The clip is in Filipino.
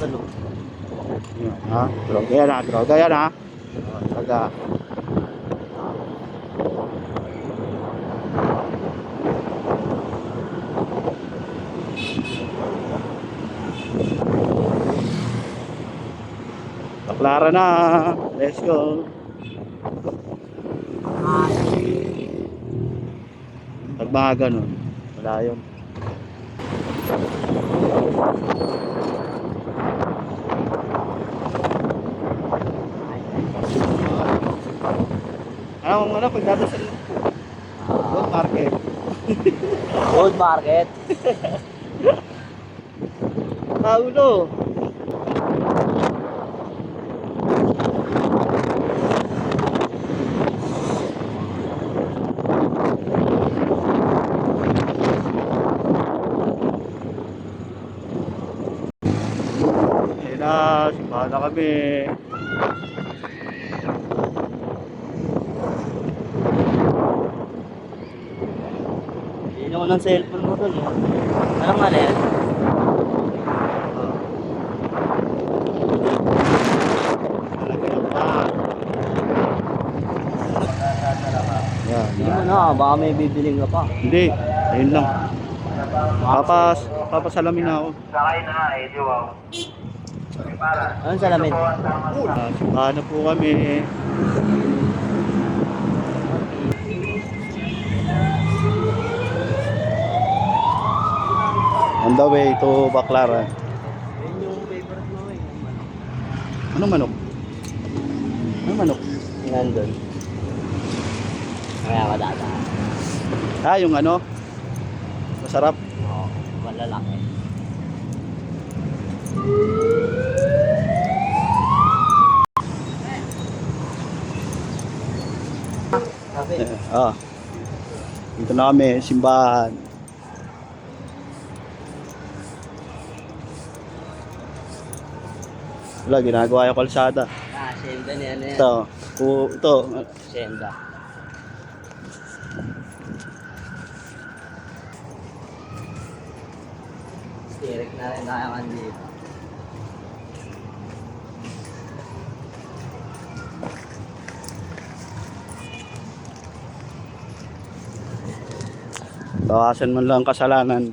talo. Yan, ha? Droga yan ha, droga yan ha. Droga. Baklara na. Let's go. Pag mga ganun, wala yun. Ano pagdadasal Gold Market. Gold Market. Paulo. Ayun na, simbahan na kami. Hindi ko ng cellphone mo doon. Anong ano yan? Yan, Hindi mo na, baka may bibiling ka pa. hindi, ayun lang. Papasalamin na ako. Anong salamin? Simbahan na po kami. On the way to Baclaran. Yun yung favorite mo eh. Anong manok? Anong manok? Nandun. Kaya ka dadaan. Ah, yung ano? Masarap. Oo, malalaki. Sabi. Dito na kami, simbahan. Wala, ginagawa yung kalsada. Senda niya na yan. Ito. Senda. Direct na rin tayo dito. Bawasan man lang kasalanan.